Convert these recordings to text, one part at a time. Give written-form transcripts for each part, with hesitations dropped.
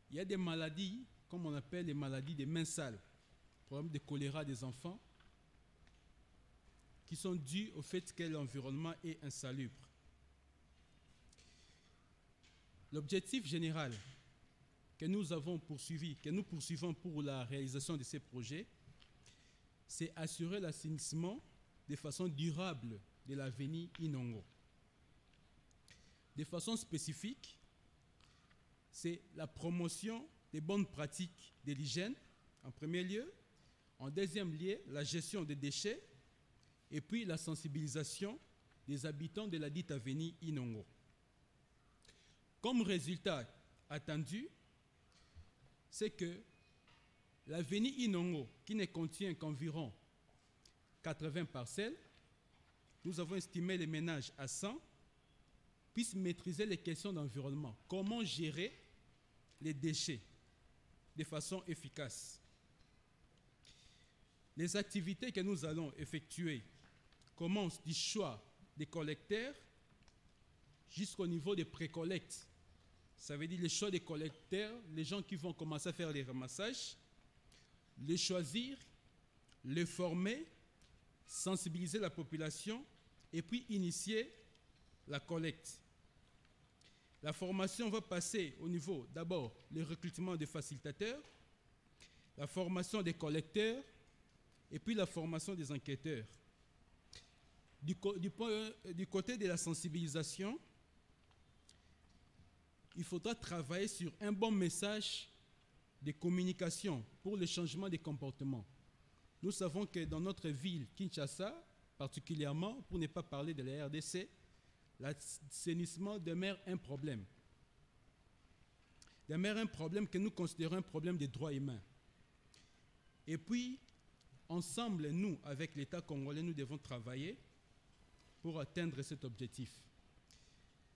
Il y a des maladies, comme on appelle les maladies des mains sales, problème de choléra des enfants, qui sont dues au fait que l'environnement est insalubre. L'objectif général que nous avons poursuivi, que nous poursuivons pour la réalisation de ces projets, c'est assurer l'assainissement de façon durable de l'avenue Inongo. De façon spécifique, c'est la promotion des bonnes pratiques de l'hygiène, en premier lieu. En deuxième lieu, la gestion des déchets et puis la sensibilisation des habitants de la dite avenue Inongo. Comme résultat attendu, c'est que l'avenue Inongo, qui ne contient qu'environ 80 parcelles, nous avons estimé les ménages à 100, puissent maîtriser les questions d'environnement. Comment gérer les déchets de façon efficace. Les activités que nous allons effectuer commencent du choix des collecteurs jusqu'au niveau des pré-collectes. Ça veut dire le choix des collecteurs, les gens qui vont commencer à faire les ramassages, les choisir, les former, sensibiliser la population et puis initier la collecte. La formation va passer au niveau, d'abord, le recrutement des facilitateurs, la formation des collecteurs et puis la formation des enquêteurs. Du côté de la sensibilisation, il faudra travailler sur un bon message de communication pour le changement des comportements. Nous savons que dans notre ville, Kinshasa, particulièrement, pour ne pas parler de la RDC, l'assainissement demeure un problème. Demeure un problème que nous considérons un problème des droits humains. Et puis, ensemble, nous, avec l'État congolais, nous devons travailler pour atteindre cet objectif.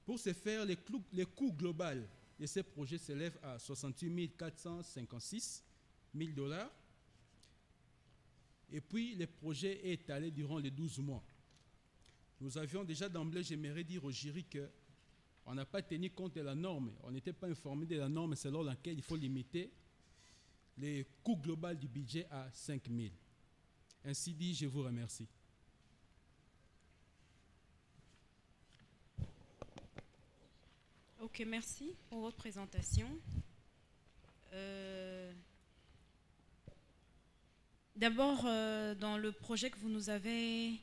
Pour ce faire, le coût global de ces projets s'élève à 68 456 000 $. Et puis, le projet est étalé durant les 12 mois. Nous avions déjà d'emblée, j'aimerais dire au jury qu'on n'a pas tenu compte de la norme. On n'était pas informé de la norme selon laquelle il faut limiter le coût global du budget à 5 000. Ainsi dit, je vous remercie. Ok, merci pour votre présentation. D'abord, dans le projet que vous nous avez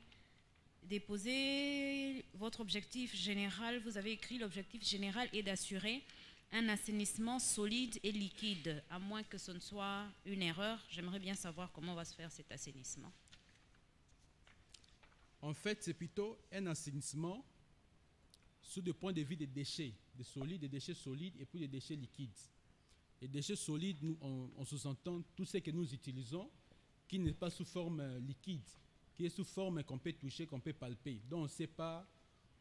déposé, votre objectif général, vous avez écrit l'objectif général est d'assurer un assainissement solide et liquide, à moins que ce ne soit une erreur. J'aimerais bien savoir comment va se faire cet assainissement. En fait, c'est plutôt un assainissement sous le point de vue des déchets, des déchets solides et puis des déchets liquides. Les déchets solides, on sous-entend tout ce que nous utilisons qui n'est pas sous forme liquide, qui est sous forme qu'on peut toucher, qu'on peut palper. Donc on ne sait pas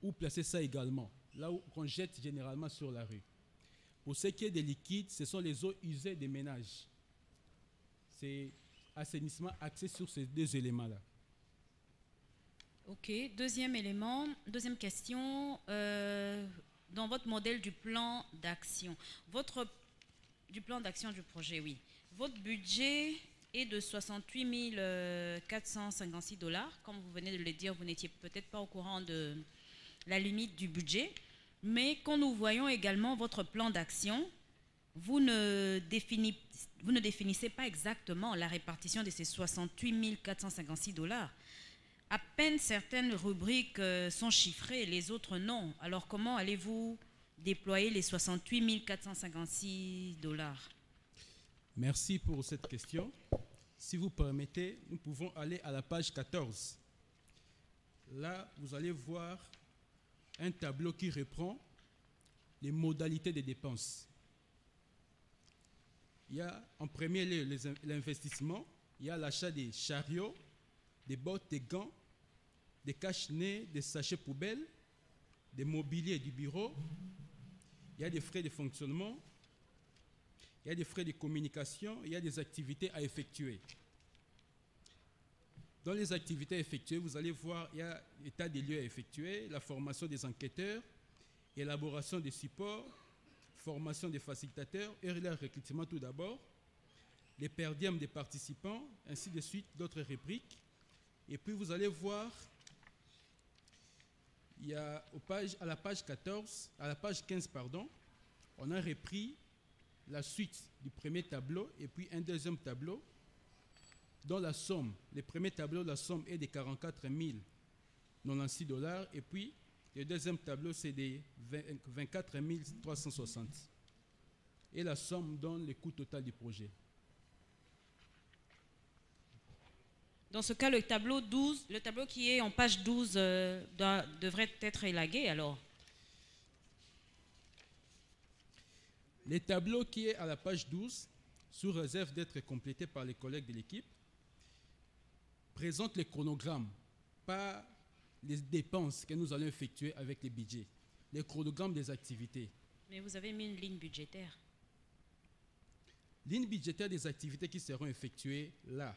où placer ça également, là où on jette généralement sur la rue. Pour ce qui est des liquides, ce sont les eaux usées des ménages. C'est assainissement axé sur ces deux éléments-là. Ok, deuxième élément, deuxième question, dans votre modèle du plan d'action, du plan d'action du projet, oui, votre budget est de 68 456 $. Comme vous venez de le dire, vous n'étiez peut-être pas au courant de la limite du budget, mais quand nous voyons également votre plan d'action, vous ne définissez pas exactement la répartition de ces 68 456 $. À peine certaines rubriques sont chiffrées, les autres non. Alors comment allez-vous déployer les 68 456 $? Merci pour cette question. Si vous permettez, nous pouvons aller à la page 14. Là, vous allez voir un tableau qui reprend les modalités des dépenses. Il y a en premier lieu l'investissement, il y a l'achat des chariots, des bottes, des gants, des cache-nez, des sachets poubelles, des mobiliers du bureau. Il y a des frais de fonctionnement, il y a des frais de communication, il y a des activités à effectuer. Dans les activités à effectuer, vous allez voir, il y a l'état des lieux à effectuer, la formation des enquêteurs, élaboration des supports, formation des facilitateurs et leur recrutement tout d'abord, les per diem des participants, ainsi de suite, d'autres rubriques. Et puis vous allez voir, il y a à la page 15, pardon, on a repris la suite du premier tableau et puis un deuxième tableau dont la somme, le premier tableau, la somme est de 44 096 $ et puis le deuxième tableau c'est de 24 360 et la somme donne le coût total du projet. Dans ce cas, le tableau qui est en page 12 devrait être élagué alors. Le tableau qui est à la page 12, sous réserve d'être complété par les collègues de l'équipe, présente le chronogramme, pas les dépenses que nous allons effectuer avec les budgets, le chronogramme des activités. Mais vous avez mis une ligne budgétaire. Ligne budgétaire des activités qui seront effectuées là.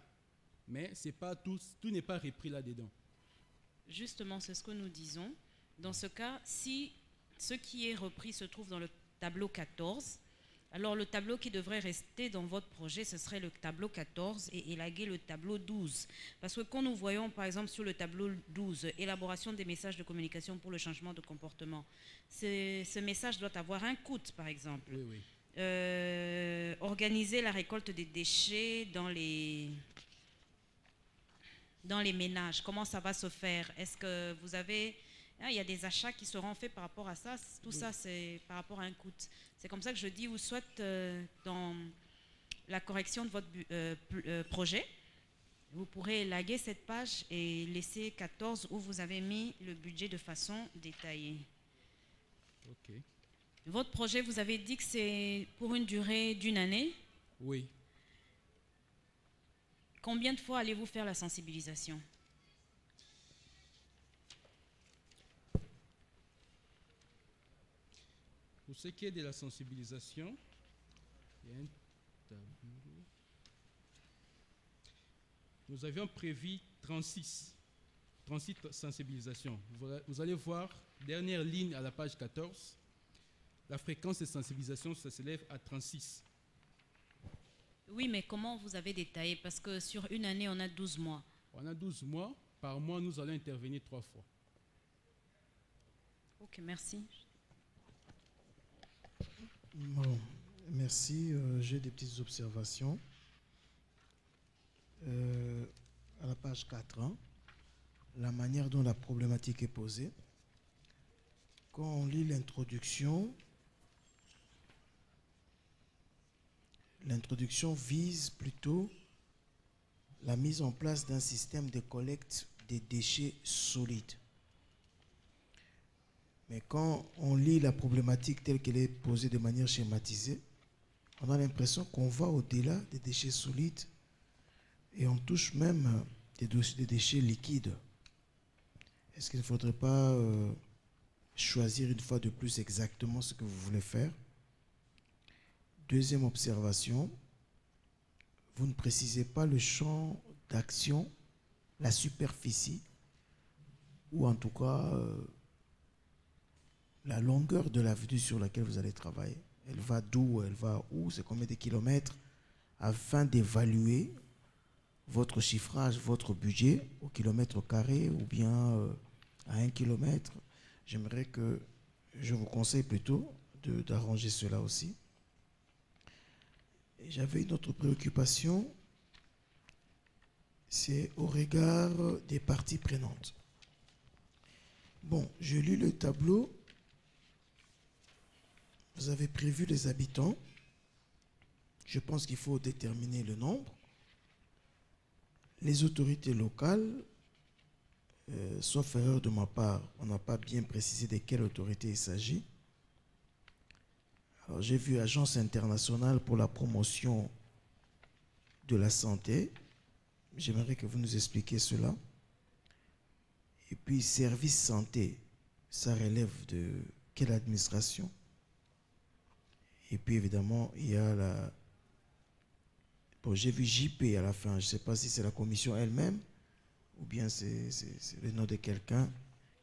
Mais c'est pas tout n'est pas repris là-dedans. Justement, c'est ce que nous disons. Dans ce cas, si ce qui est repris se trouve dans le tableau 14, alors le tableau qui devrait rester dans votre projet, ce serait le tableau 14 et élaguer le tableau 12. Parce que quand nous voyons, par exemple, sur le tableau 12, élaboration des messages de communication pour le changement de comportement, ce message doit avoir un coût, par exemple. Oui, oui. Organiser la récolte des déchets dans les ménages, comment ça va se faire? Est-ce que vous avez... il y a des achats qui seront faits par rapport à ça. Tout ça, c'est par rapport à un coût. C'est comme ça que je dis, ou soit dans la correction de votre projet, vous pourrez élaguer cette page et laisser 14 où vous avez mis le budget de façon détaillée. Ok. Votre projet, vous avez dit que c'est pour une durée d'1 année? Oui. Combien de fois allez-vous faire la sensibilisation? Pour ce qui est de la sensibilisation, il y a un tableau. Nous avions prévu 36 sensibilisations. Vous allez voir, dernière ligne à la page 14, la fréquence de sensibilisation s'élève à 36. Oui, mais comment vous avez détaillé? Parce que sur une année, on a 12 mois. On a 12 mois. Par mois, nous allons intervenir 3 fois. Ok, merci. Bon, merci. J'ai des petites observations. À la page 4, hein, la manière dont la problématique est posée. Quand on lit l'introduction, l'introduction vise plutôt la mise en place d'un système de collecte des déchets solides. Mais quand on lit la problématique telle qu'elle est posée de manière schématisée, on a l'impression qu'on va au-delà des déchets solides et on touche même des déchets liquides. Est-ce qu'il ne faudrait pas choisir une fois de plus exactement ce que vous voulez faire? Deuxième observation, vous ne précisez pas le champ d'action, la superficie, ou en tout cas la longueur de l'avenue sur laquelle vous allez travailler. Elle va d'où, elle va où, c'est combien de kilomètres, afin d'évaluer votre chiffrage, votre budget au kilomètre carré ou bien à 1 kilomètre. J'aimerais que, je vous conseille plutôt d'arranger cela aussi. J'avais une autre préoccupation, c'est au regard des parties prenantes. Bon, je lis le tableau. Vous avez prévu les habitants. Je pense qu'il faut déterminer le nombre. Les autorités locales, sauf erreur de ma part, on n'a pas bien précisé de quelle autorité il s'agit. Alors, j'ai vu Agence internationale pour la promotion de la santé. J'aimerais que vous nous expliquiez cela. Et puis, service santé, ça relève de quelle administration? Et puis, évidemment, il y a la... Bon, j'ai vu JP à la fin. Je ne sais pas si c'est la commission elle-même ou bien c'est le nom de quelqu'un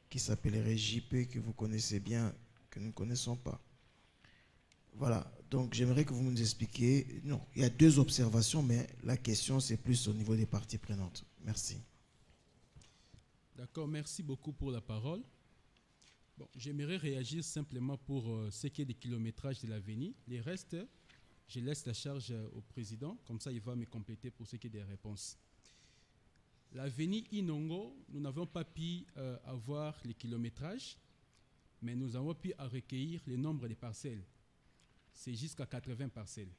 qui s'appellerait JP, que vous connaissez bien, que nous ne connaissons pas. Voilà, donc j'aimerais que vous nous expliquiez. Non, il y a deux observations, mais la question c'est plus au niveau des parties prenantes. Merci. D'accord, merci beaucoup pour la parole. Bon, j'aimerais réagir simplement pour ce qui est des kilométrages de l'avenir. Les restes, je laisse la charge au président, comme ça il va me compléter pour ce qui est des réponses. L'avenir Inongo, nous n'avons pas pu avoir les kilométrages, mais nous avons pu recueillir le nombre de parcelles. C'est jusqu'à 80 parcelles.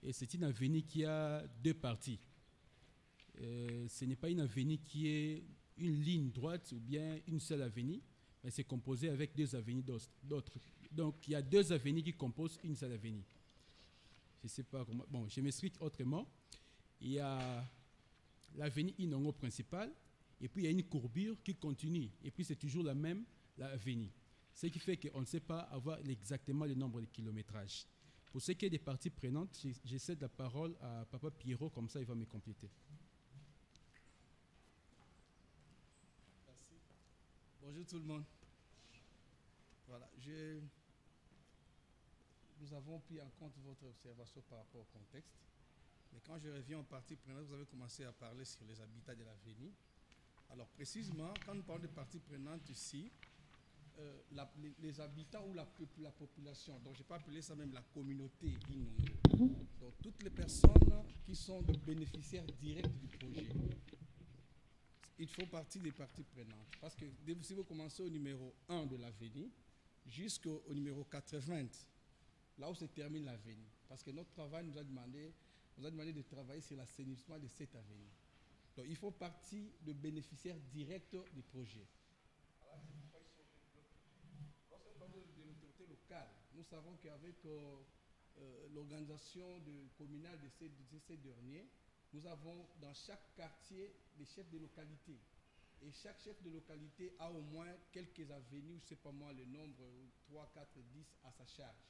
Et c'est une avenue qui a deux parties. Ce n'est pas une avenue qui est une ligne droite ou bien une seule avenue, mais c'est composé avec deux avenues d'autres. Donc il y a deux avenues qui composent une seule avenue. Je ne sais pas comment. Bon, je m'explique autrement. Il y a l'avenue Inongo principale, et puis il y a une courbure qui continue, et puis c'est toujours la même avenue. Ce qui fait qu'on ne sait pas avoir exactement le nombre de kilométrages. Pour ce qui est des parties prenantes, je cède la parole à Papa Pierrot, comme ça il va me compléter. Merci. Bonjour tout le monde. Voilà, nous avons pris en compte votre observation par rapport au contexte. Mais quand je reviens aux parties prenantes, vous avez commencé à parler sur les habitats de l'avenir. Alors précisément, quand nous parlons de parties prenantes ici, les habitants ou la population, donc je peux appeler ça même la communauté Inongo. Donc toutes les personnes qui sont de bénéficiaires directs du projet, ils font partie des parties prenantes. Parce que si vous commencez au numéro 1 de l'avenir jusqu'au numéro 80, là où se termine l'avenir, parce que notre travail nous a demandé de travailler sur l'assainissement de cette avenue. Donc ils font partie de bénéficiaires directs du projet. Lorsque nous parlons de l'autorité locale, nous savons qu'avec l'organisation communale de ces derniers, nous avons dans chaque quartier des chefs de localité. Et chaque chef de localité a au moins quelques avenues, je ne sais pas moi, le nombre 3, 4, 10 à sa charge.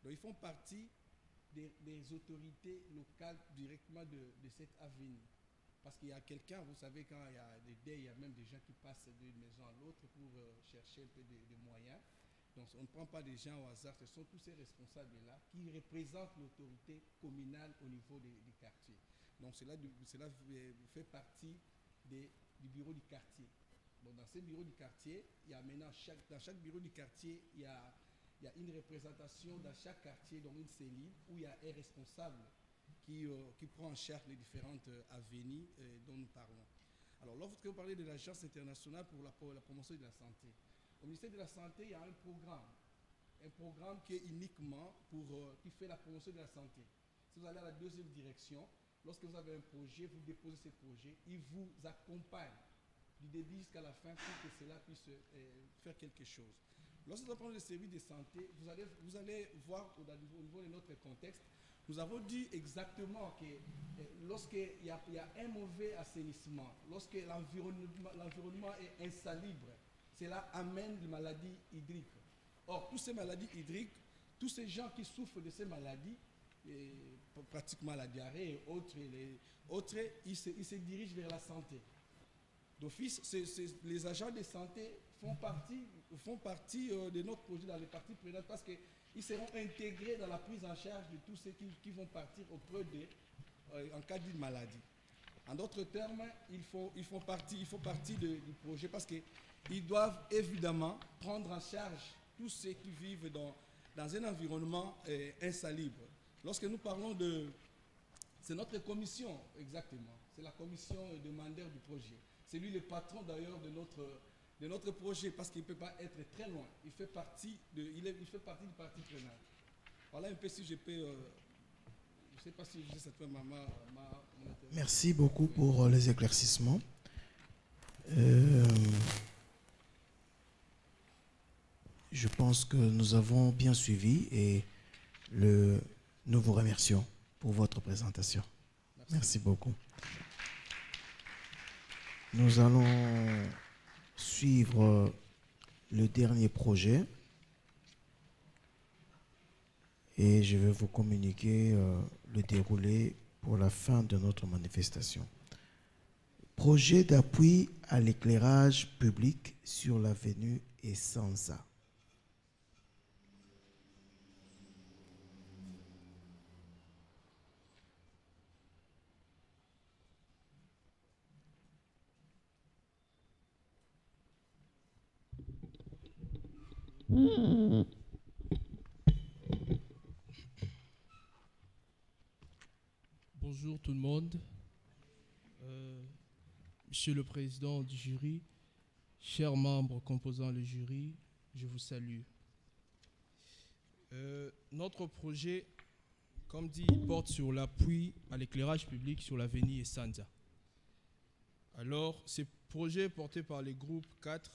Donc ils font partie des autorités locales directement de cette avenue. Parce qu'il y a quelqu'un, vous savez, quand il y a des deuils, il y a même des gens qui passent d'une maison à l'autre pour chercher un peu de moyens. Donc on ne prend pas des gens au hasard, ce sont tous ces responsables-là qui représentent l'autorité communale au niveau des quartiers. Donc cela fait partie du bureau du quartier. Donc dans ces bureaux du quartier, il y a maintenant dans chaque bureau du quartier, il y a une représentation dans chaque quartier, donc une cellule, où il y a un responsable qui prend en charge les différentes avenues dont nous parlons. Alors, lorsque vous parlez de l'Agence internationale pour la promotion de la santé, au ministère de la Santé, il y a un programme qui est uniquement qui fait la promotion de la santé. Si vous allez à la deuxième direction, lorsque vous avez un projet, vous déposez ce projet, il vous accompagne du début jusqu'à la fin pour que cela puisse faire quelque chose. Lorsque vous parlez de services de santé, vous allez voir au niveau de notre contexte, nous avons dit exactement que lorsqu'il y a un mauvais assainissement, lorsque l'environnement est insalubre, cela amène des maladies hydriques. Or, toutes ces maladies hydriques, tous ces gens qui souffrent de ces maladies, pratiquement la diarrhée et autres, ils se dirigent vers la santé. D'office, les agents de santé font partie de notre projet dans les parties prenantes parce qu'ils seront intégrés dans la prise en charge de tous ceux qui vont partir auprès d'eux en cas d'une maladie. En d'autres termes, ils font partie du projet parce qu'ils doivent évidemment prendre en charge tous ceux qui vivent dans un environnement insalubre. Lorsque nous parlons c'est notre commission, exactement. C'est la commission demandeur du projet. C'est lui le patron d'ailleurs de notre projet parce qu'il ne peut pas être très loin. Il fait partie du parti prenant. Voilà un peu si je peux... je ne sais pas si je sais cette maman... Merci beaucoup pour les éclaircissements. Je pense que nous avons bien suivi et nous vous remercions pour votre présentation. Merci beaucoup. Nous allons suivre le dernier projet et je vais vous communiquer le déroulé pour la fin de notre manifestation. Projet d'appui à l'éclairage public sur l'avenue Essenza. Bonjour tout le monde. Monsieur le Président du jury, chers membres composant le jury, je vous salue. Notre projet, comme dit, porte sur l'appui à l'éclairage public sur l'avenue Essanza. Alors, ce projet porté par les groupes 4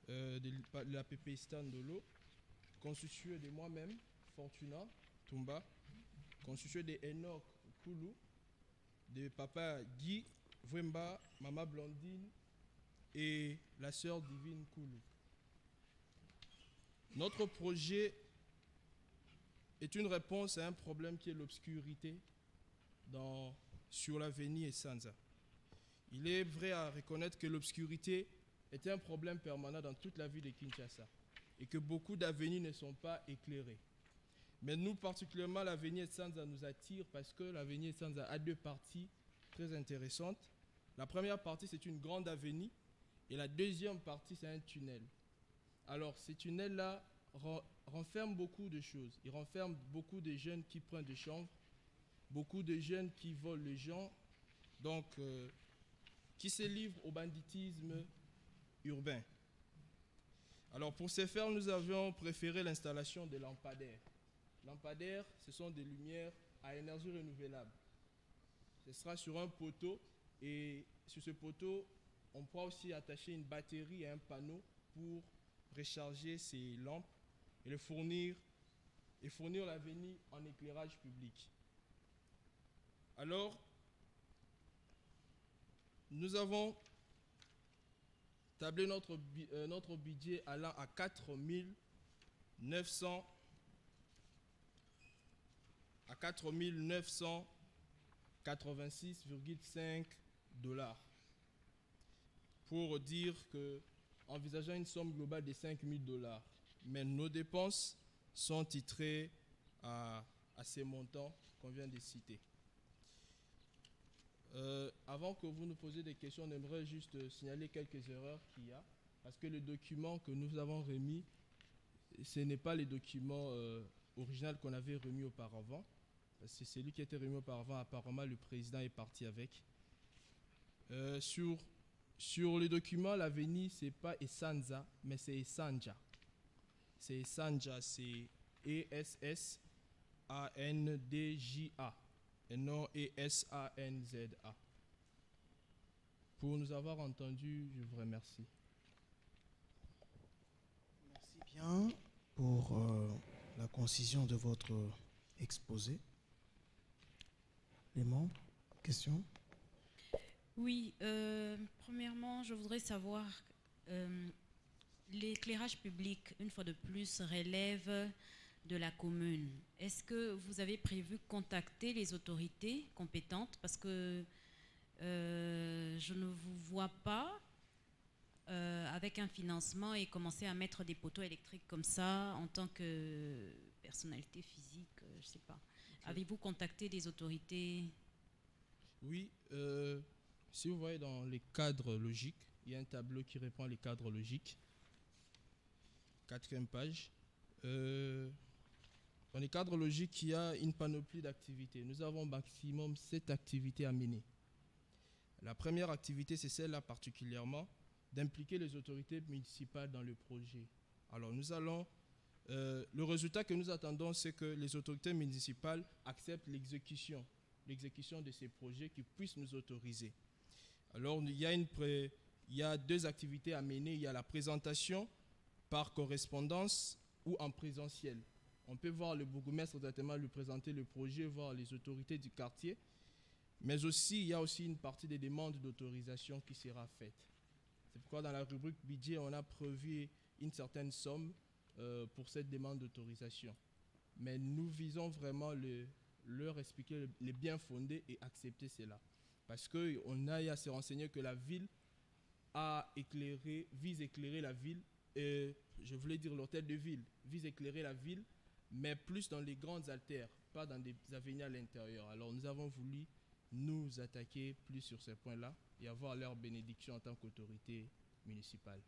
de l'APP Standolo, constitué de moi-même, Fortuna Tumba, constitué de Enoch Koulou, de papa Guy Vwemba, maman Blondine et la sœur Divine Koulou. Notre projet est une réponse à un problème qui est l'obscurité sur l'avenue Essanza. Il est vrai à reconnaître que l'obscurité est un problème permanent dans toute la ville de Kinshasa et que beaucoup d'avenues ne sont pas éclairées. Mais nous, particulièrement, l'avenue Essanza nous attire parce que l'avenue Essanza a deux parties très intéressantes. La première partie, c'est une grande avenue et la deuxième partie, c'est un tunnel. Alors, ces tunnels-là renferment beaucoup de choses. Ils renferment beaucoup de jeunes qui prennent des chambres, beaucoup de jeunes qui volent les gens, donc qui se livrent au banditisme urbain. Alors, pour ce faire, nous avions préféré l'installation de lampadaires. Lampadaires, ce sont des lumières à énergie renouvelable. Ce sera sur un poteau et sur ce poteau, on pourra aussi attacher une batterie et un panneau pour recharger ces lampes et fournir l'avenue en éclairage public. Alors, nous avons tablé notre budget allant à 4 986,5 $. Pour dire que, envisageant une somme globale de 5 000 $, mais nos dépenses sont titrées à ces montants qu'on vient de citer. Avant que vous nous posiez des questions, on aimerait juste signaler quelques erreurs qu'il y a, parce que le document que nous avons remis, ce n'est pas le document original qu'on avait remis auparavant. C'est celui qui a été remis auparavant. Apparemment, le président est parti avec. Sur le document, l'avenue, ce n'est pas Essanza, mais c'est Essanja. C'est Essanja, c'est E-S-S-A-N-D-J-A et non E-S-A-N-Z-A. Pour nous avoir entendus, je vous remercie. Merci bien pour la concision de votre exposé. Les membres, questions? Oui, premièrement, je voudrais savoir, l'éclairage public, une fois de plus, relève de la commune. Est-ce que vous avez prévu contacter les autorités compétentes? Parce que je ne vous vois pas avec un financement et commencer à mettre des poteaux électriques comme ça en tant que personnalité physique, je ne sais pas. Okay. Avez-vous contacté des autorités? Oui, si vous voyez dans les cadres logiques, il y a un tableau qui reprend les cadres logiques. 4e page. Dans les cadres logiques, il y a une panoplie d'activités. Nous avons maximum 7 activités à mener. La première activité, c'est celle-là particulièrement, d'impliquer les autorités municipales dans le projet. Alors nous allons, le résultat que nous attendons, c'est que les autorités municipales acceptent l'exécution de ces projets, qui puissent nous autoriser. Alors il y a 2 activités à mener. Il y a la présentation par correspondance ou en présentiel. On peut voir le bourgmestre directement lui présenter le projet, voir les autorités du quartier, mais aussi il y a aussi une partie des demandes d'autorisation qui sera faite. C'est pourquoi dans la rubrique budget, on a prévu une certaine somme pour cette demande d'autorisation. Mais nous visons vraiment leur expliquer les bien fondés et accepter cela. Parce qu'on a à se renseigner que la ville vise éclairer la ville, et je voulais dire l'hôtel de ville, vise éclairer la ville, mais plus dans les grandes artères, pas dans des avenues à l'intérieur. Alors nous avons voulu nous attaquer plus sur ces points-là et avoir leur bénédiction en tant qu'autorité municipale.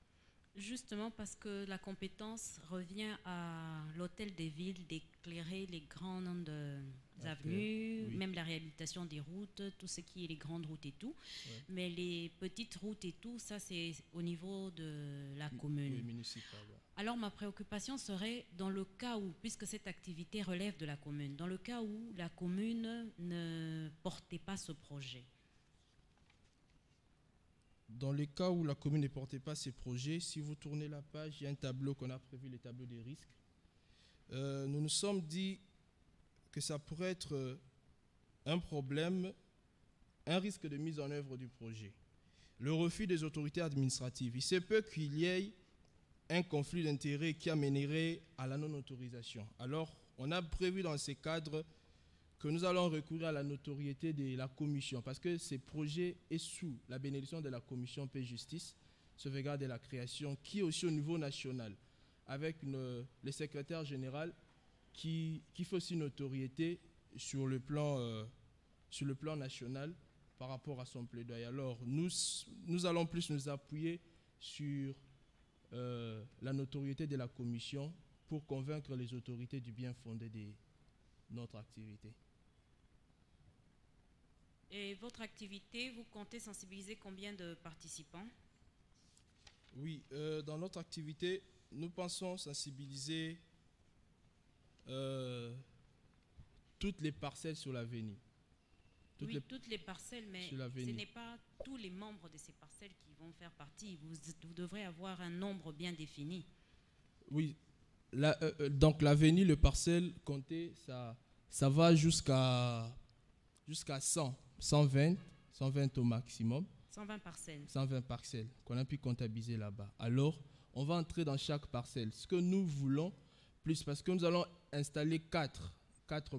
Justement parce que la compétence revient à l'hôtel des villes d'éclairer les grandes avenues, oui. même la réhabilitation des routes, tout ce qui est les grandes routes et tout. Ouais. Mais les petites routes et tout, ça c'est au niveau de la commune. Oui, municipal. Ouais. Alors ma préoccupation serait dans le cas où, puisque cette activité relève de la commune, dans le cas où la commune ne portait pas ce projet. Dans les cas où la commune ne portait pas ses projets, si vous tournez la page, il y a un tableau qu'on a prévu, le tableau des risques. Nous nous sommes dit que ça pourrait être un problème, un risque de mise en œuvre du projet. Le refus des autorités administratives. Il se peut qu'il y ait un conflit d'intérêts qui amènerait à la non-autorisation. Alors, on a prévu dans ces cadres que nous allons recourir à la notoriété de la commission parce que ce projet est sous la bénédiction de la commission paix justice, sauvegarde de la création, qui est aussi au niveau national, avec le secrétaire général qui fait aussi notoriété sur le plan national par rapport à son plaidoyer. Alors, nous allons plus nous appuyer sur la notoriété de la commission pour convaincre les autorités du bien fondé de notre activité. Et votre activité, vous comptez sensibiliser combien de participants? Oui, dans notre activité, nous pensons sensibiliser toutes les parcelles sur l'avenue. Toutes les parcelles, mais ce n'est pas tous les membres de ces parcelles qui vont faire partie. Vous devrez avoir un nombre bien défini. Oui, donc l'avenue, le parcelle compté, ça va jusqu'à 100, 120 au maximum. 120 parcelles. 120 parcelles qu'on a pu comptabiliser là-bas. Alors, on va entrer dans chaque parcelle. Ce que nous voulons, plus parce que nous allons installer 4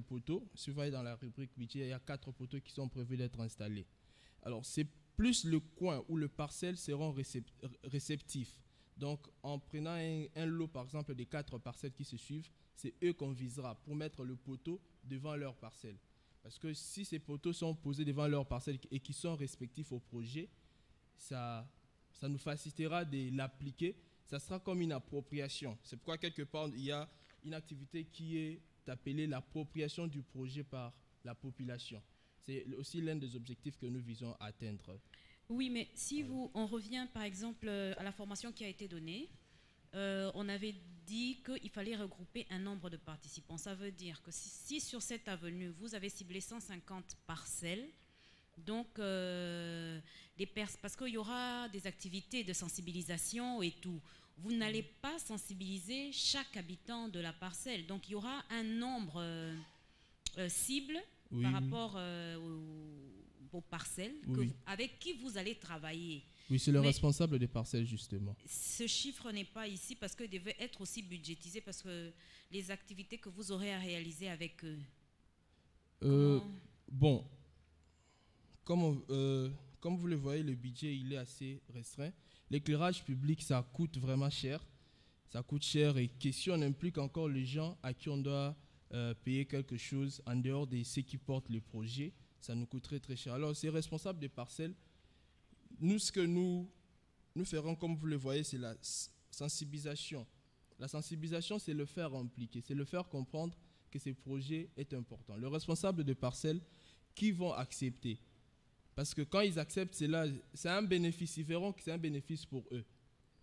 poteaux. Si vous voyez dans la rubrique budget, il y a 4 poteaux qui sont prévus d'être installés. Alors, c'est plus le coin où le parcelle seront réceptifs. Donc, en prenant un lot, par exemple, des 4 parcelles qui se suivent, c'est eux qu'on visera pour mettre le poteau devant leur parcelle. Parce que si ces poteaux sont posés devant leur parcelle et qui sont respectifs au projet, ça nous facilitera de l'appliquer. Ça sera comme une appropriation. C'est pourquoi, quelque part, il y a une activité qui est appelée l'appropriation du projet par la population. C'est aussi l'un des objectifs que nous visons à atteindre. Oui, mais si on revient, par exemple, à la formation qui a été donnée, on avait dit qu'il fallait regrouper un nombre de participants. Ça veut dire que si sur cette avenue, vous avez ciblé 150 parcelles, donc parce qu'il y aura des activités de sensibilisation et tout, vous n'allez pas sensibiliser chaque habitant de la parcelle. Donc il y aura un nombre cible par rapport aux parcelles avec qui vous allez travailler. Oui, c'est le responsable des parcelles, justement. Ce chiffre n'est pas ici parce qu'il devait être aussi budgétisé parce que les activités que vous aurez à réaliser avec eux. Bon, comme vous le voyez, le budget il est assez restreint. L'éclairage public, ça coûte vraiment cher. Ça coûte cher et si on implique encore les gens à qui on doit payer quelque chose en dehors de ceux qui portent le projet, ça nous coûterait très cher. Alors, ces responsables des parcelles, nous, ce que nous ferons, comme vous le voyez, c'est la sensibilisation. La sensibilisation, c'est le faire impliquer, c'est le faire comprendre que ce projet est important. Le responsable de parcelles, qui vont accepter? Parce que quand ils acceptent, c'est un bénéfice. Ils verront que c'est un bénéfice pour eux.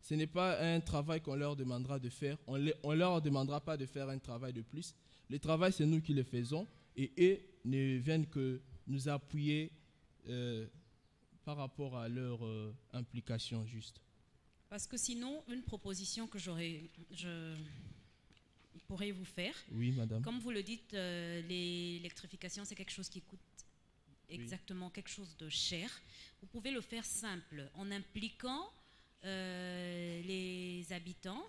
Ce n'est pas un travail qu'on leur demandera de faire. On ne leur demandera pas de faire un travail de plus. Le travail, c'est nous qui le faisons. Et eux ne viennent que nous appuyer par rapport à leur implication juste. Parce que sinon, une proposition que je pourrais vous faire. Oui, madame. Comme vous le dites, l'électrification, c'est quelque chose qui coûte exactement quelque chose de cher. Vous pouvez le faire simple en impliquant les habitants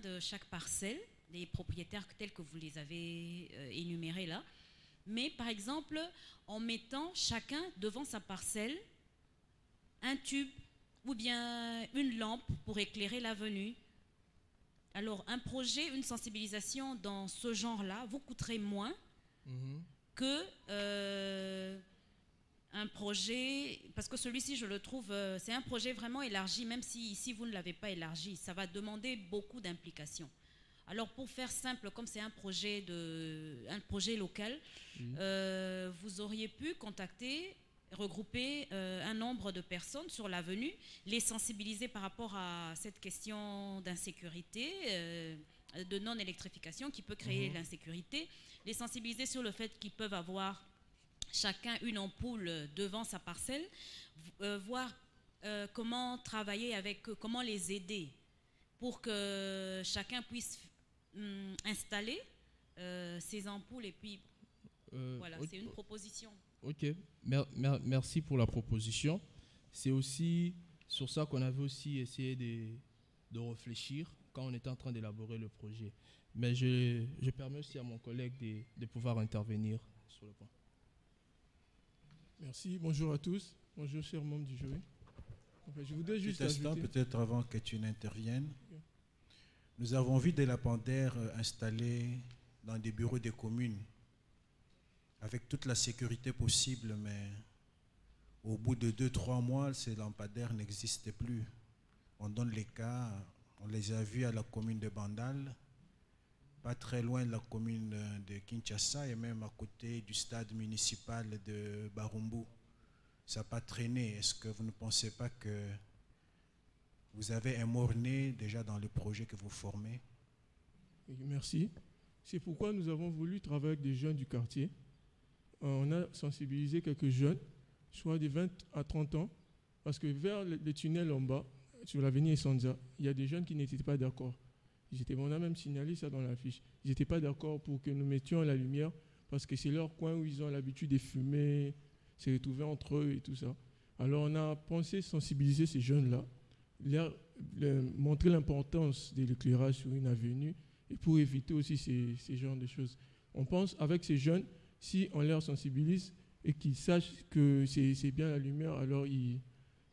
de chaque parcelle, les propriétaires tels que vous les avez énumérés là. Mais par exemple, en mettant chacun devant sa parcelle un tube ou bien une lampe pour éclairer l'avenue. Alors, un projet, une sensibilisation dans ce genre-là vous coûterait moins que un projet, parce que celui-ci, je le trouve, c'est un projet vraiment élargi, même si ici, vous ne l'avez pas élargi. Ça va demander beaucoup d'implications. Alors, pour faire simple, comme c'est un projet local, vous auriez pu contacter, regrouper un nombre de personnes sur l'avenue, les sensibiliser par rapport à cette question d'insécurité, de non-électrification qui peut créer l'insécurité, les sensibiliser sur le fait qu'ils peuvent avoir chacun une ampoule devant sa parcelle, voir comment travailler avec eux, comment les aider pour que chacun puisse installer ces ampoules et puis voilà, c'est une proposition. Ok, merci pour la proposition. C'est aussi sur ça qu'on avait aussi essayé de réfléchir quand on était en train d'élaborer le projet. Mais je permets aussi à mon collègue de pouvoir intervenir sur le point. Merci, bonjour à tous. Bonjour, chers membres du jury. Enfin, je voudrais juste ajouter... Peut-être avant que tu n'interviennes. Nous avons vu des lampadaires installés dans des bureaux des communes avec toute la sécurité possible, mais au bout de 2-3 mois, ces lampadaires n'existaient plus. On donne les cas, on les a vus à la commune de Bandal, pas très loin de la commune de Kinshasa et même à côté du stade municipal de Barumbu. Ça n'a pas traîné. Est-ce que vous ne pensez pas que vous avez un mort-né déjà dans le projet que vous formez? Merci. C'est pourquoi nous avons voulu travailler avec des jeunes du quartier. On a sensibilisé quelques jeunes, soit de 20 à 30 ans, parce que vers les tunnels en bas, sur l'avenue Essanza, il y a des jeunes qui n'étaient pas d'accord. On a même signalé ça dans la fiche. Ils n'étaient pas d'accord pour que nous mettions la lumière, parce que c'est leur coin où ils ont l'habitude de fumer, se retrouver entre eux et tout ça. Alors on a pensé sensibiliser ces jeunes-là, leur montrer l'importance de l'éclairage sur une avenue et pour éviter aussi ces genres de choses. On pense avec ces jeunes, si on leur sensibilise et qu'ils sachent que c'est bien la lumière, alors ils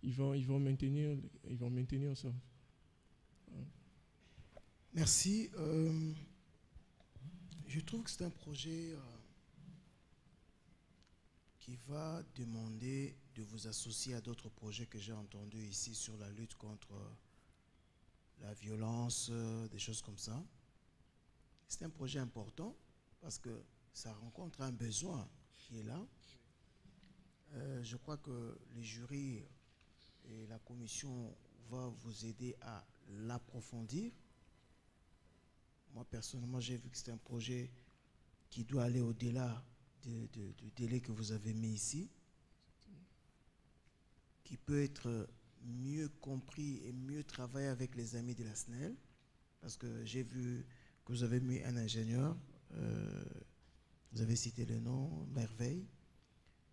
vont maintenir ça. Merci. Je trouve que c'est un projet qui va demander de vous associer à d'autres projets que j'ai entendus ici sur la lutte contre la violence, des choses comme ça. C'est un projet important parce que ça rencontre un besoin qui est là. Je crois que les jurys et la commission vont vous aider à l'approfondir. Moi, personnellement, j'ai vu que c'est un projet qui doit aller au-delà du délai que vous avez mis ici, qui peut être mieux compris et mieux travaillé avec les amis de la SNEL, parce que j'ai vu que vous avez mis un ingénieur, vous avez cité le nom, Merveille,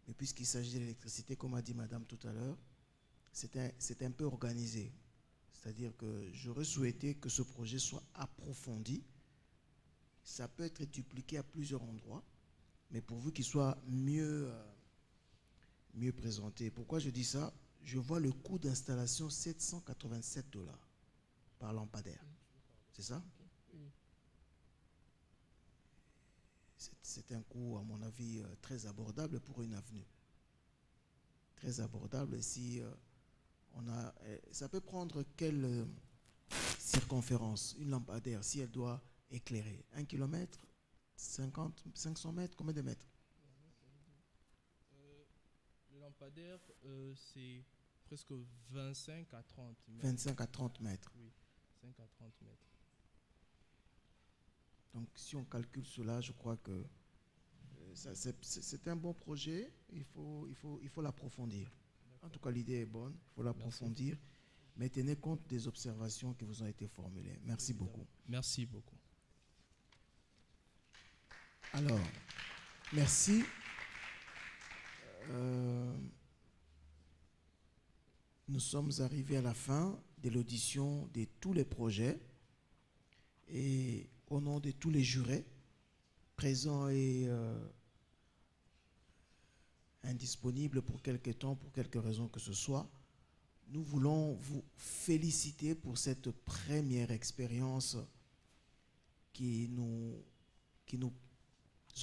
mais puisqu'il s'agit de l'électricité, comme a dit madame tout à l'heure, c'est un peu organisé. C'est-à-dire que j'aurais souhaité que ce projet soit approfondi. Ça peut être dupliqué à plusieurs endroits, mais pourvu qu'il soit mieux présenté. Pourquoi je dis ça? Je vois le coût d'installation $787 par lampadaire. C'est ça? C'est un coût, à mon avis, très abordable pour une avenue. Très abordable. Si ça peut prendre quelle circonférence, une lampadaire, si elle doit éclairer 1 km, 50, 500 mètres, combien de mètres? Le lampadaire, c'est presque 25 à 30 mètres. 25 à 30 mètres. Oui, 5 à 30 mètres. Donc si on calcule cela, je crois que c'est un bon projet, il faut l'approfondir. En tout cas, l'idée est bonne, il faut l'approfondir, mais tenez compte des observations qui vous ont été formulées. Merci beaucoup. Merci beaucoup. Alors, merci. Nous sommes arrivés à la fin de l'audition de tous les projets et au nom de tous les jurés présents et indisponibles pour quelque temps, pour quelque raison que ce soit, nous voulons vous féliciter pour cette première expérience qui nous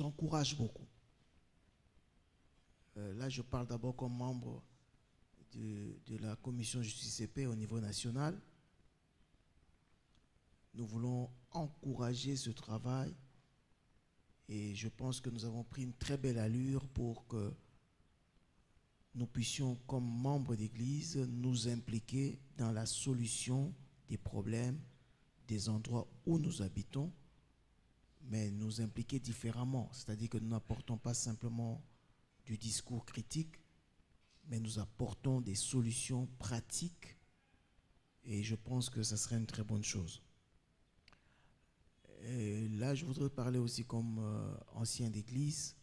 encourage beaucoup. là je parle d'abord comme membre de la commission justice et paix au niveau national. Nous voulons encourager ce travail et je pense que nous avons pris une très belle allure pour que nous puissions, comme membres d'église, nous impliquer dans la solution des problèmes des endroits où nous habitons, mais nous impliquer différemment. C'est-à-dire que nous n'apportons pas simplement du discours critique, mais nous apportons des solutions pratiques et je pense que ça serait une très bonne chose. Et là, je voudrais parler aussi comme ancien d'église.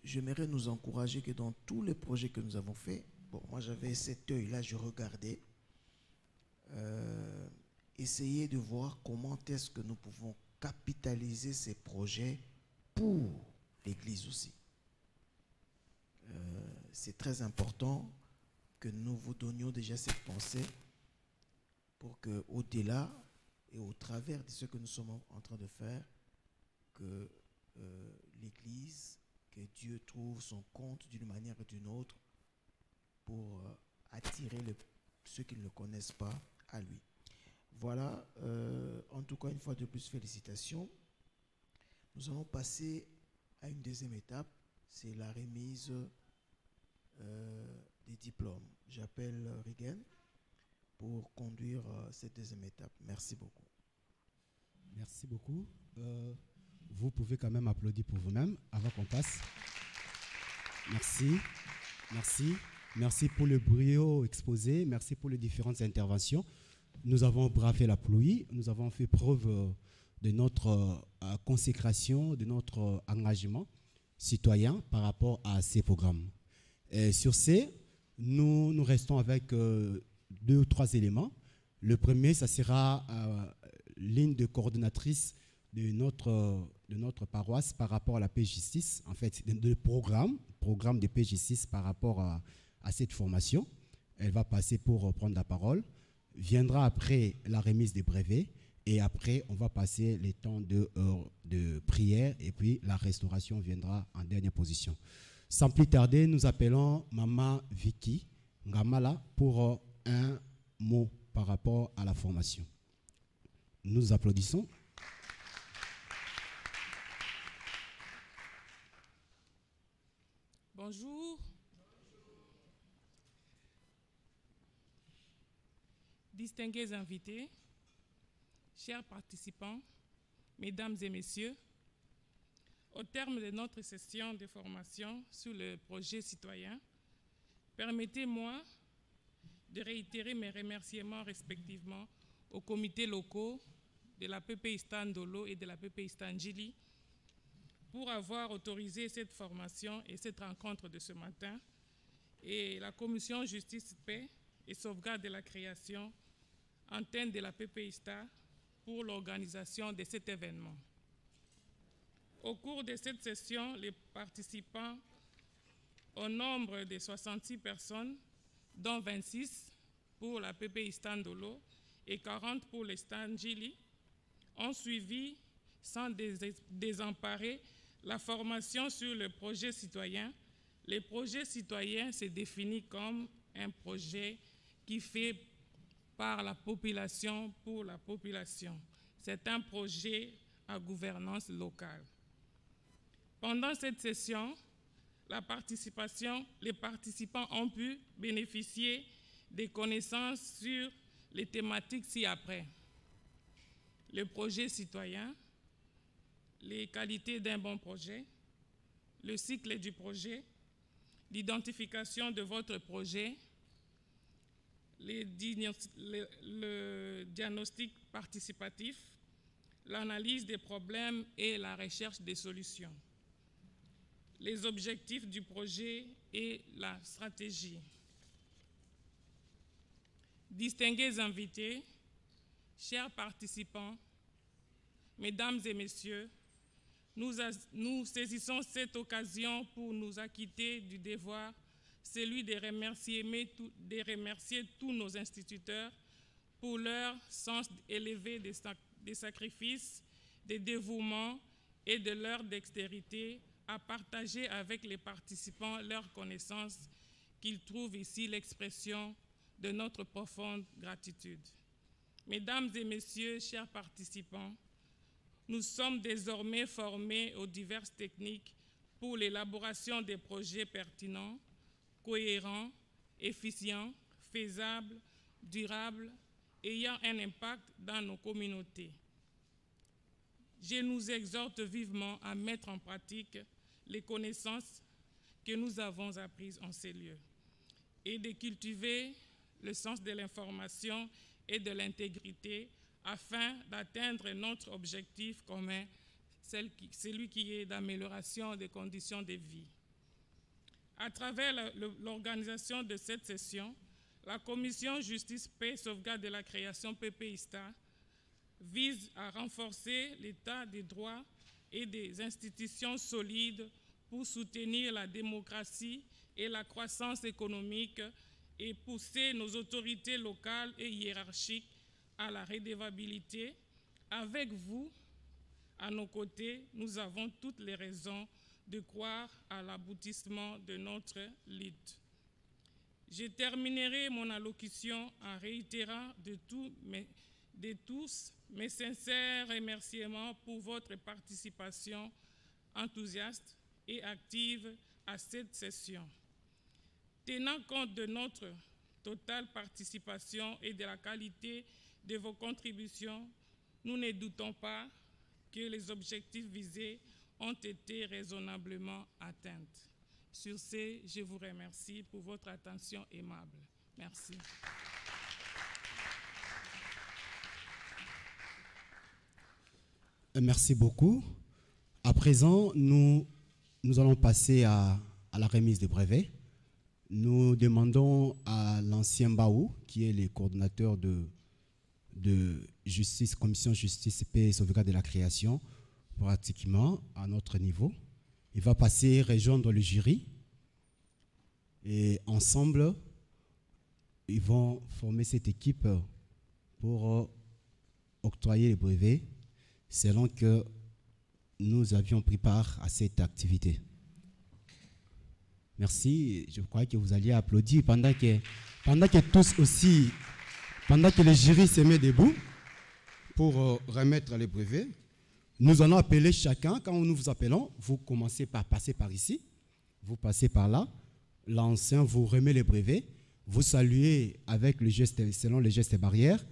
J'aimerais nous encourager que dans tous les projets que nous avons faits, bon, moi j'avais cet œil-là, je regardais, essayer de voir comment est-ce que nous pouvons capitaliser ces projets pour l'église aussi. C'est très important que nous vous donnions déjà cette pensée pour que, au-delà et au travers de ce que nous sommes en train de faire, que l'Église, que Dieu trouve son compte d'une manière ou d'une autre pour attirer ceux qui ne le connaissent pas à lui. Voilà, en tout cas, une fois de plus, félicitations. Nous allons passer à une deuxième étape, c'est la remise des diplômes. J'appelle Rigen pour conduire cette deuxième étape. Merci beaucoup. Merci beaucoup. Vous pouvez quand même applaudir pour vous-même avant qu'on passe. Merci. Merci. Merci pour le brio exposé. Merci pour les différentes interventions. Nous avons bravé la pluie. Nous avons fait preuve de notre consécration, de notre engagement citoyen par rapport à ces programmes. Et sur ces, nous restons avec 2 ou 3 éléments. Le premier, ça sera ligne de coordonnatrice de notre paroisse par rapport à la PJ6, en fait, le programme de PJ6 par rapport à cette formation. Elle va passer pour prendre la parole. Viendra après la remise des brevets et après, on va passer les temps de prière et puis la restauration viendra en dernière position. Sans plus tarder, nous appelons Maman Vicky Ngamala pour un mot par rapport à la formation. Nous applaudissons. Bonjour. Distingués invités, chers participants, mesdames et messieurs, au terme de notre session de formation sur le projet citoyen, permettez-moi de réitérer mes remerciements respectivement aux comités locaux de la PPI Standolo et de la PPI Stangili pour avoir autorisé cette formation et cette rencontre de ce matin, et la commission Justice, Paix et Sauvegarde de la Création, antenne de la PPI Star, pour l'organisation de cet événement. Au cours de cette session, les participants, au nombre de 66 personnes, dont 26 pour la PPI Standolo et 40 pour les Stangili, ont suivi sans désemparer la formation sur le projet citoyen. Le projet citoyen se définit comme un projet qui fait par la population pour la population. C'est un projet à gouvernance locale. Pendant cette session, les participants ont pu bénéficier des connaissances sur les thématiques ci-après. Le projet citoyen, les qualités d'un bon projet, le cycle du projet, l'identification de votre projet, le diagnostic participatif, l'analyse des problèmes et la recherche des solutions, les objectifs du projet et la stratégie. Distingués invités, chers participants, mesdames et messieurs, nous saisissons cette occasion pour nous acquitter du devoir, celui de remercier tous nos instituteurs pour leur sens élevé des sacrifices, des dévouements et de leur dextérité à partager avec les participants leurs connaissances qu'ils trouvent ici l'expression de notre profonde gratitude. Mesdames et messieurs, chers participants, nous sommes désormais formés aux diverses techniques pour l'élaboration des projets pertinents, cohérents, efficients, faisables, durables, ayant un impact dans nos communautés. Je nous exhorte vivement à mettre en pratique les connaissances que nous avons apprises en ces lieux et de cultiver le sens de l'information et de l'intégrité afin d'atteindre notre objectif commun, celui qui est d'amélioration des conditions de vie. À travers l'organisation de cette session, la Commission Justice, Paix, Sauvegarde de la Création PPISTA vise à renforcer l'état des droits et des institutions solides pour soutenir la démocratie et la croissance économique et pousser nos autorités locales et hiérarchiques à la redevabilité. Avec vous, à nos côtés, nous avons toutes les raisons de croire à l'aboutissement de notre lutte. Je terminerai mon allocution en réitérant de tous mes sincères remerciements pour votre participation enthousiaste et active à cette session. Tenant compte de notre totale participation et de la qualité de vos contributions, nous ne doutons pas que les objectifs visés ont été raisonnablement atteints. Sur ce, je vous remercie pour votre attention aimable. Merci. Merci beaucoup. À présent, nous allons passer à la remise des brevets. Nous demandons à l'ancien Baou, qui est le coordonnateur de justice, commission justice, paix et sauvegarde de la création, pratiquement à notre niveau. Il va passer rejoindre le jury et ensemble, ils vont former cette équipe pour octroyer les brevets selon que nous avions pris part à cette activité. Merci. Je crois que vous alliez applaudir pendant que le jury se met debout pour remettre les brevets. Nous allons appeler chacun. Quand nous vous appelons, vous commencez par passer par ici. Vous passez par là. L'ancien vous remet les brevets. Vous saluez avec le geste, selon les gestes barrières,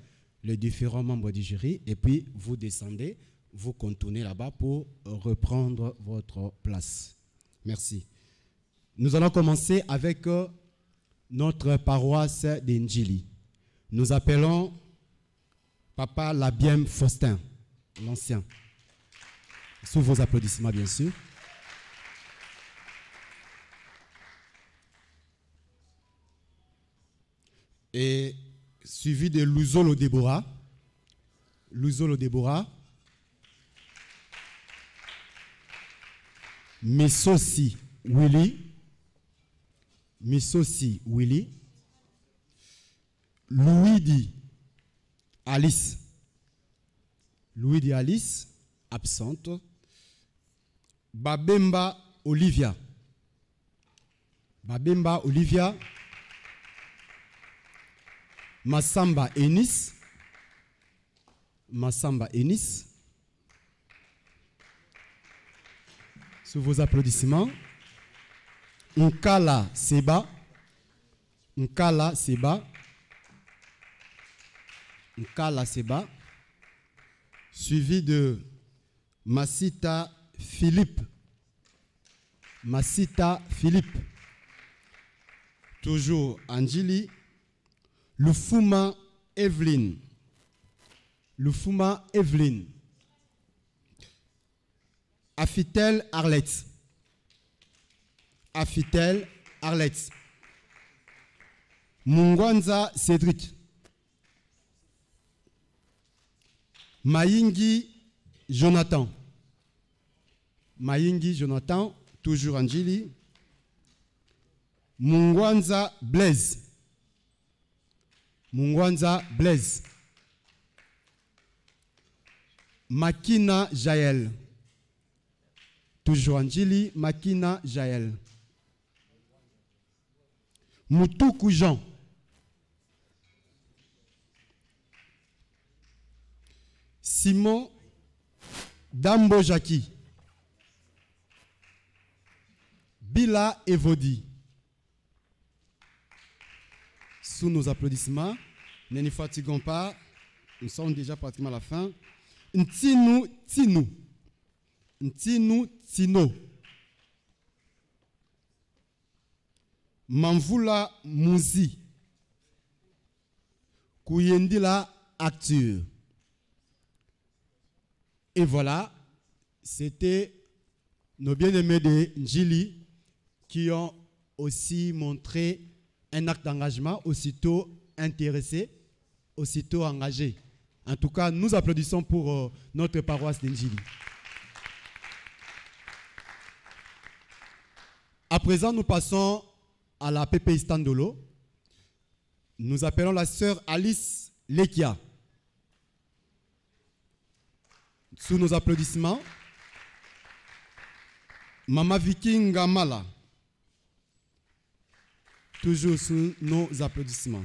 les différents membres du jury. Et puis, vous descendez, vous contournez là-bas pour reprendre votre place. Merci. Nous allons commencer avec notre paroisse d'Indjili. Nous appelons Papa Labiem Faustin, l'ancien. Sous vos applaudissements, bien sûr. Et suivi de Luzolo Déborah. Luzolo Déborah. Missosi Willy. Missosi Willy. Louis Alice. Louis Alice, absente. Babemba Olivia. Babemba Olivia. Massamba Enis. Massamba Enis. Sous vos applaudissements. Nkala Seba. Nkala Seba. Nkala Seba. Suivi de Masita Philippe. Masita Philippe. Toujours Angeli. Lufuma Evelyn. Lufuma Evelyn. Afitel Arlette. Afitel Arlette. Mungwanza Cédric. Mayingi Jonathan. Mayingi Jonathan, toujours Angeli. Mungwanza Blaise. Mungwanza Blaise. Makina Jaël. Toujours Anjili Makina Jaël. Moutoukou Jean. Simon Dambo Jackie. Bila Evodi. Sous nos applaudissements, ne nous fatiguons pas, nous sommes déjà pratiquement à la fin. Ntinu Tino. Ntinu Tino. Manvula Mouzi. Kouyendila Acture. Et voilà, c'était nos bien-aimés de Njili qui ont aussi montré un acte d'engagement aussitôt intéressé, aussitôt engagé. En tout cas, nous applaudissons pour notre paroisse d'Njili. À présent, nous passons à la PPI Standolo. Nous appelons la sœur Alice Lekia. Sous nos applaudissements, Mama Viking Gamala. Toujours sous nos applaudissements.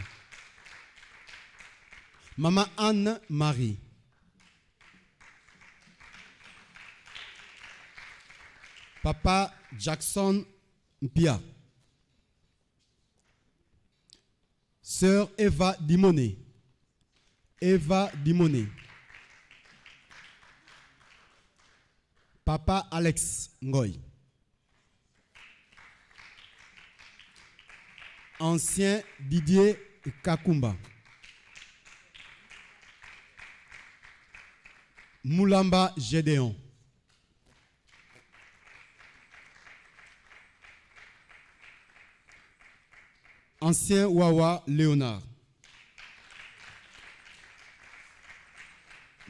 Maman Anne-Marie. Papa Jackson Mpia. Sœur Eva Dimone. Eva Dimone. Papa Alex Ngoy. Ancien Didier Kakumba. Moulamba Gédéon. Ancien Wawa Léonard.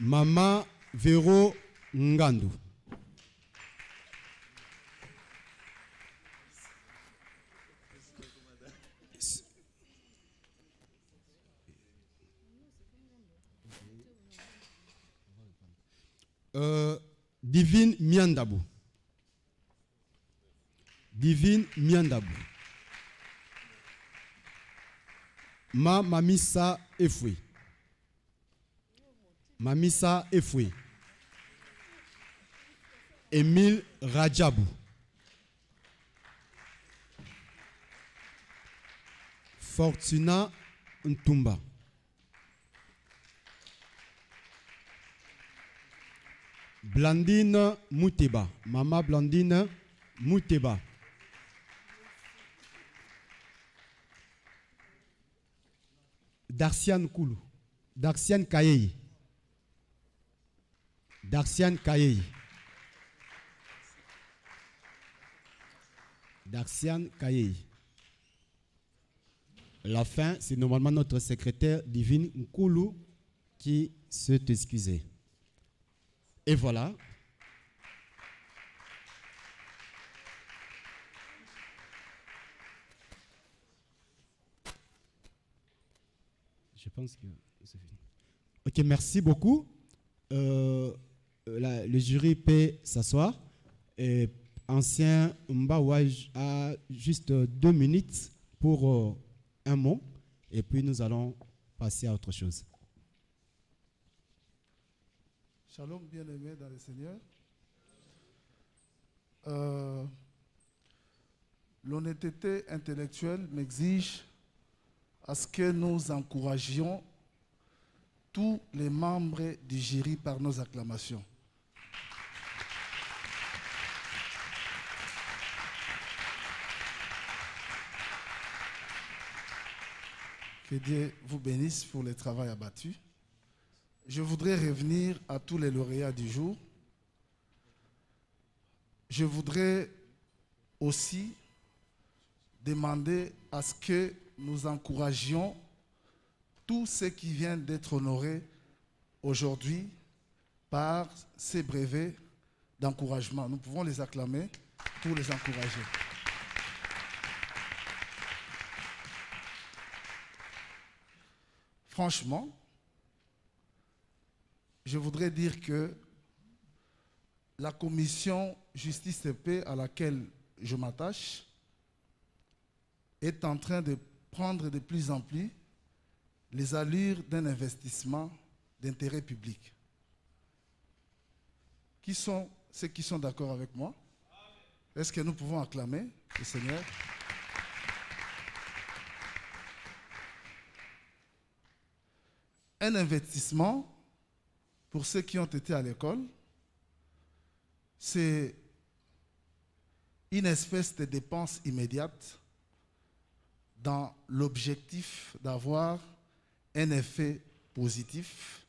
Mama Véro Ngandou. Divine Miandabou. Divine Miandabou. Mamisa Efoué. Mamisa Efoué. Émile Rajabou. Fortuna Ntumba. Blandine Mouteba. Mama Blandine Mouteba. Darciane Koulou. Darciane Kayei. Darciane Kayei. Darciane Kayei. La fin, c'est normalement notre secrétaire divine Nkoulou qui s'est excusé. Et voilà. Je pense que c'est fini. Ok, merci beaucoup. Le jury peut s'asseoir. Ancien Mbawaj a juste 2 minutes pour un mot. Et puis nous allons passer à autre chose. Shalom, bien-aimés dans le Seigneur. L'honnêteté intellectuelle m'exige à ce que nous encouragions tous les membres du jury par nos acclamations. Que Dieu vous bénisse pour le travail abattu. Je voudrais revenir à tous les lauréats du jour. Je voudrais aussi demander à ce que nous encouragions tous ceux qui viennent d'être honorés aujourd'hui par ces brevets d'encouragement. Nous pouvons les acclamer pour les encourager. Franchement, je voudrais dire que la commission Justice et Paix, à laquelle je m'attache, est en train de prendre de plus en plus les allures d'un investissement d'intérêt public. Qui sont ceux qui sont d'accord avec moi? Est-ce que nous pouvons acclamer le Seigneur? Un investissement, pour ceux qui ont été à l'école, c'est une espèce de dépense immédiate dans l'objectif d'avoir un effet positif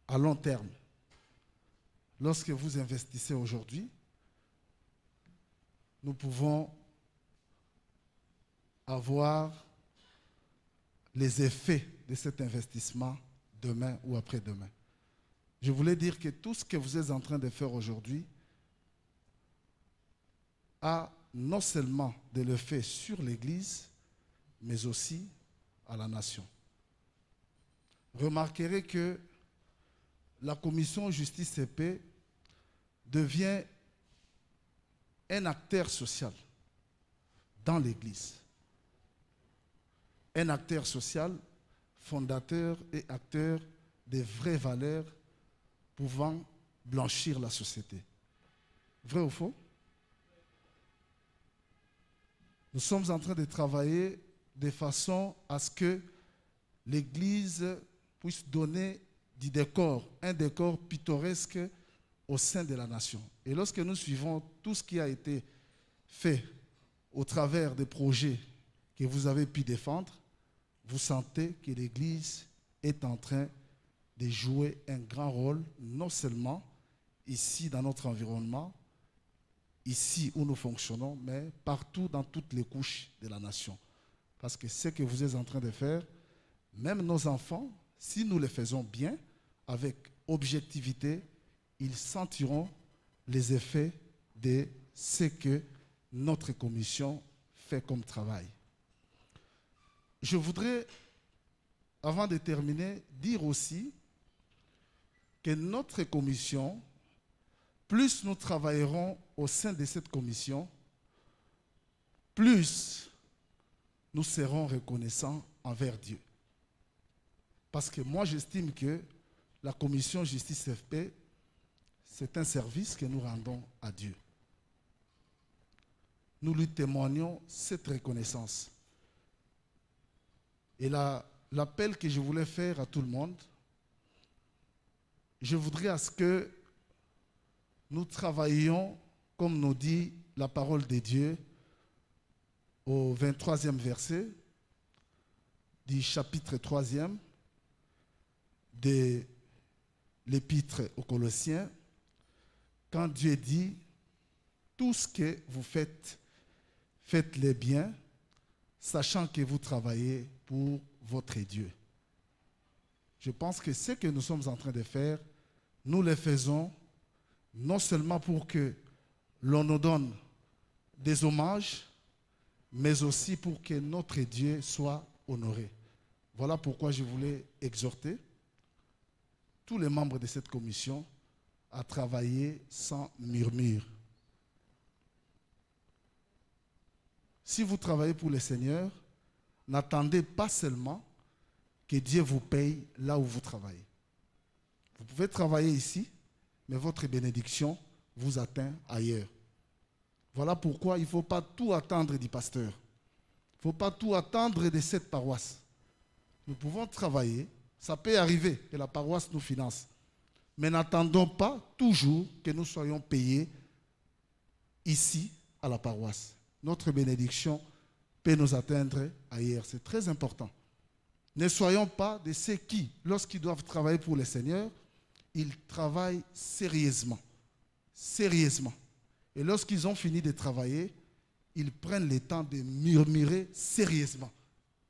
à long terme. Lorsque vous investissez aujourd'hui, nous pouvons avoir les effets de cet investissement demain ou après-demain. Je voulais dire que tout ce que vous êtes en train de faire aujourd'hui a non seulement de l'effet sur l'Église, mais aussi à la nation. Remarquerez que la commission Justice et Paix devient un acteur social dans l'Église. Un acteur social fondateur et acteur des vraies valeurs pouvant blanchir la société. Vrai ou faux? Nous sommes en train de travailler de façon à ce que l'Église puisse donner du décor, un décor pittoresque au sein de la nation. Et lorsque nous suivons tout ce qui a été fait au travers des projets que vous avez pu défendre, vous sentez que l'Église est en train de jouer un grand rôle, non seulement ici dans notre environnement, ici où nous fonctionnons, mais partout dans toutes les couches de la nation. Parce que ce que vous êtes en train de faire, même nos enfants, si nous le faisons bien, avec objectivité, ils sentiront les effets de ce que notre commission fait comme travail. Je voudrais, avant de terminer, dire aussi que notre commission, plus nous travaillerons au sein de cette commission, plus nous serons reconnaissants envers Dieu. Parce que moi, j'estime que la commission Justice et Paix, c'est un service que nous rendons à Dieu. Nous lui témoignons cette reconnaissance. Et l'appel que je voulais faire à tout le monde, je voudrais à ce que nous travaillions, comme nous dit la parole de Dieu, au 23e verset du chapitre 3e de l'épître aux Colossiens, quand Dieu dit, tout ce que vous faites, faites-le bien, sachant que vous travaillez pour votre Dieu. Je pense que ce que nous sommes en train de faire, nous le faisons non seulement pour que l'on nous donne des hommages, mais aussi pour que notre Dieu soit honoré. Voilà pourquoi je voulais exhorter tous les membres de cette commission à travailler sans murmure. Si vous travaillez pour le Seigneur, n'attendez pas seulement que Dieu vous paye là où vous travaillez. Vous pouvez travailler ici, mais votre bénédiction vous atteint ailleurs. Voilà pourquoi il ne faut pas tout attendre du pasteur. Il ne faut pas tout attendre de cette paroisse. Nous pouvons travailler, ça peut arriver que la paroisse nous finance. Mais n'attendons pas toujours que nous soyons payés ici à la paroisse. Notre bénédiction peut nous atteindre ailleurs. C'est très important. Ne soyons pas de ceux qui, lorsqu'ils doivent travailler pour le Seigneur, ils travaillent sérieusement. Sérieusement. Et lorsqu'ils ont fini de travailler, ils prennent le temps de murmurer sérieusement.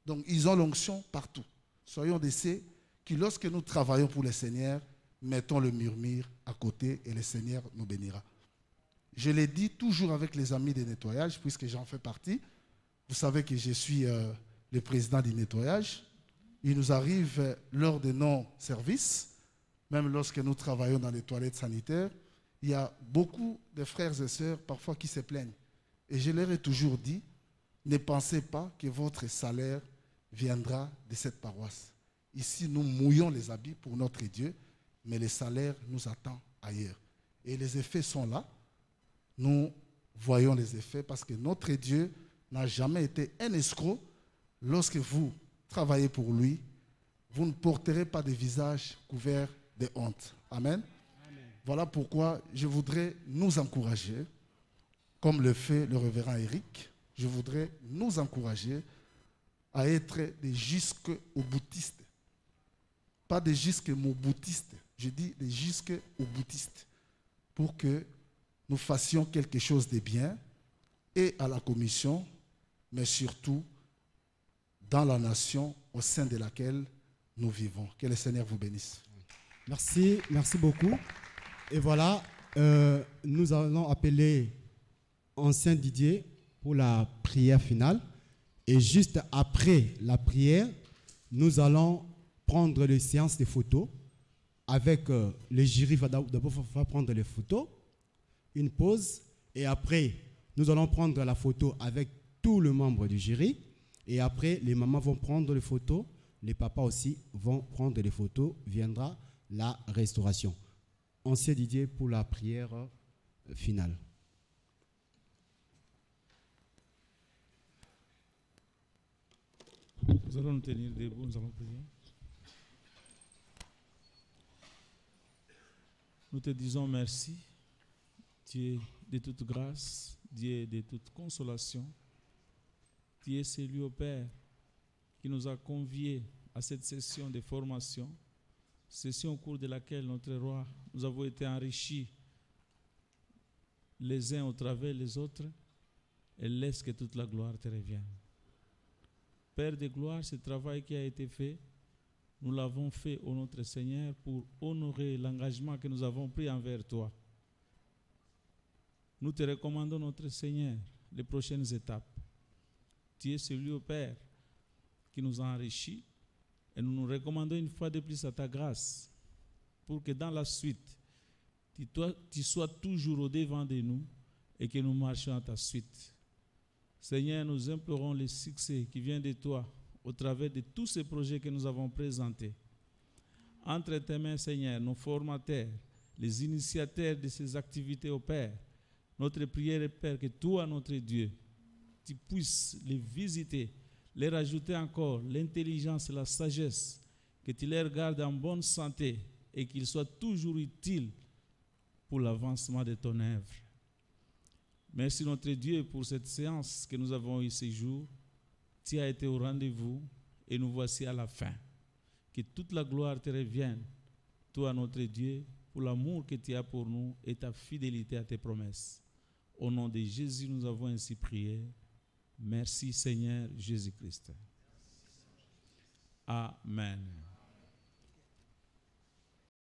Donc, ils ont l'onction partout. Soyons de ceux qui, lorsque nous travaillons pour le Seigneur, mettons le murmure à côté et le Seigneur nous bénira. Je l'ai dit toujours avec les amis des nettoyages, puisque j'en fais partie. Vous savez que je suis le président du nettoyage. Il nous arrive, lors de nos services, même lorsque nous travaillons dans les toilettes sanitaires, il y a beaucoup de frères et sœurs parfois qui se plaignent. Et je leur ai toujours dit, ne pensez pas que votre salaire viendra de cette paroisse. Ici, nous mouillons les habits pour notre Dieu, mais le salaire nous attend ailleurs. Et les effets sont là. Nous voyons les effets parce que notre Dieu n'a jamais été un escroc. Lorsque vous travaillez pour lui, vous ne porterez pas de visage couvert de honte. Amen. Amen. Voilà pourquoi je voudrais nous encourager, comme le fait le révérend Eric, je voudrais nous encourager à être des jusqu'au-boutistes. Pas des jusqu'au-boutistes, je dis des jusqu'au-boutistes, pour que nous fassions quelque chose de bien et à la commission, mais surtout dans la nation au sein de laquelle nous vivons. Que le Seigneur vous bénisse. Merci, merci beaucoup. Et voilà, nous allons appeler Ancien Didier pour la prière finale. Et juste après la prière, nous allons prendre les séances de photos avec le jury. D'abord, il va prendre les photos, une pause, et après, nous allons prendre la photo avec tous les membres du jury. Et après, les mamans vont prendre les photos, les papas aussi vont prendre les photos, viendra la restauration. Ancien Didier pour la prière finale. Nous allons nous tenir debout, nous allons prier. Nous te disons merci, Dieu de toute grâce, Dieu de toute consolation. Dieu, c'est lui, au Père, qui nous a conviés à cette session de formation, session au cours de laquelle notre roi, nous avons été enrichis les uns au travers des autres, et laisse que toute la gloire te revienne. Père de gloire, ce travail qui a été fait, nous l'avons fait au notre Seigneur pour honorer l'engagement que nous avons pris envers toi. Nous te recommandons, notre Seigneur, les prochaines étapes. Tu es celui, au Père, qui nous a enrichis, et nous nous recommandons une fois de plus à ta grâce pour que dans la suite, tu sois toujours au devant de nous et que nous marchions à ta suite. Seigneur, nous implorons le succès qui vient de toi au travers de tous ces projets que nous avons présentés. Entre tes mains, Seigneur, nos formateurs, les initiateurs de ces activités au Père, notre prière est, Père, que toi, notre Dieu, tu puisses les visiter, leur ajouter encore l'intelligence et la sagesse, que tu les gardes en bonne santé et qu'ils soient toujours utiles pour l'avancement de ton œuvre. Merci notre Dieu pour cette séance que nous avons eue ce jour. Tu as été au rendez-vous et nous voici à la fin. Que toute la gloire te revienne, toi notre Dieu, pour l'amour que tu as pour nous et ta fidélité à tes promesses. Au nom de Jésus, nous avons ainsi prié. Merci Seigneur Jésus-Christ. Amen.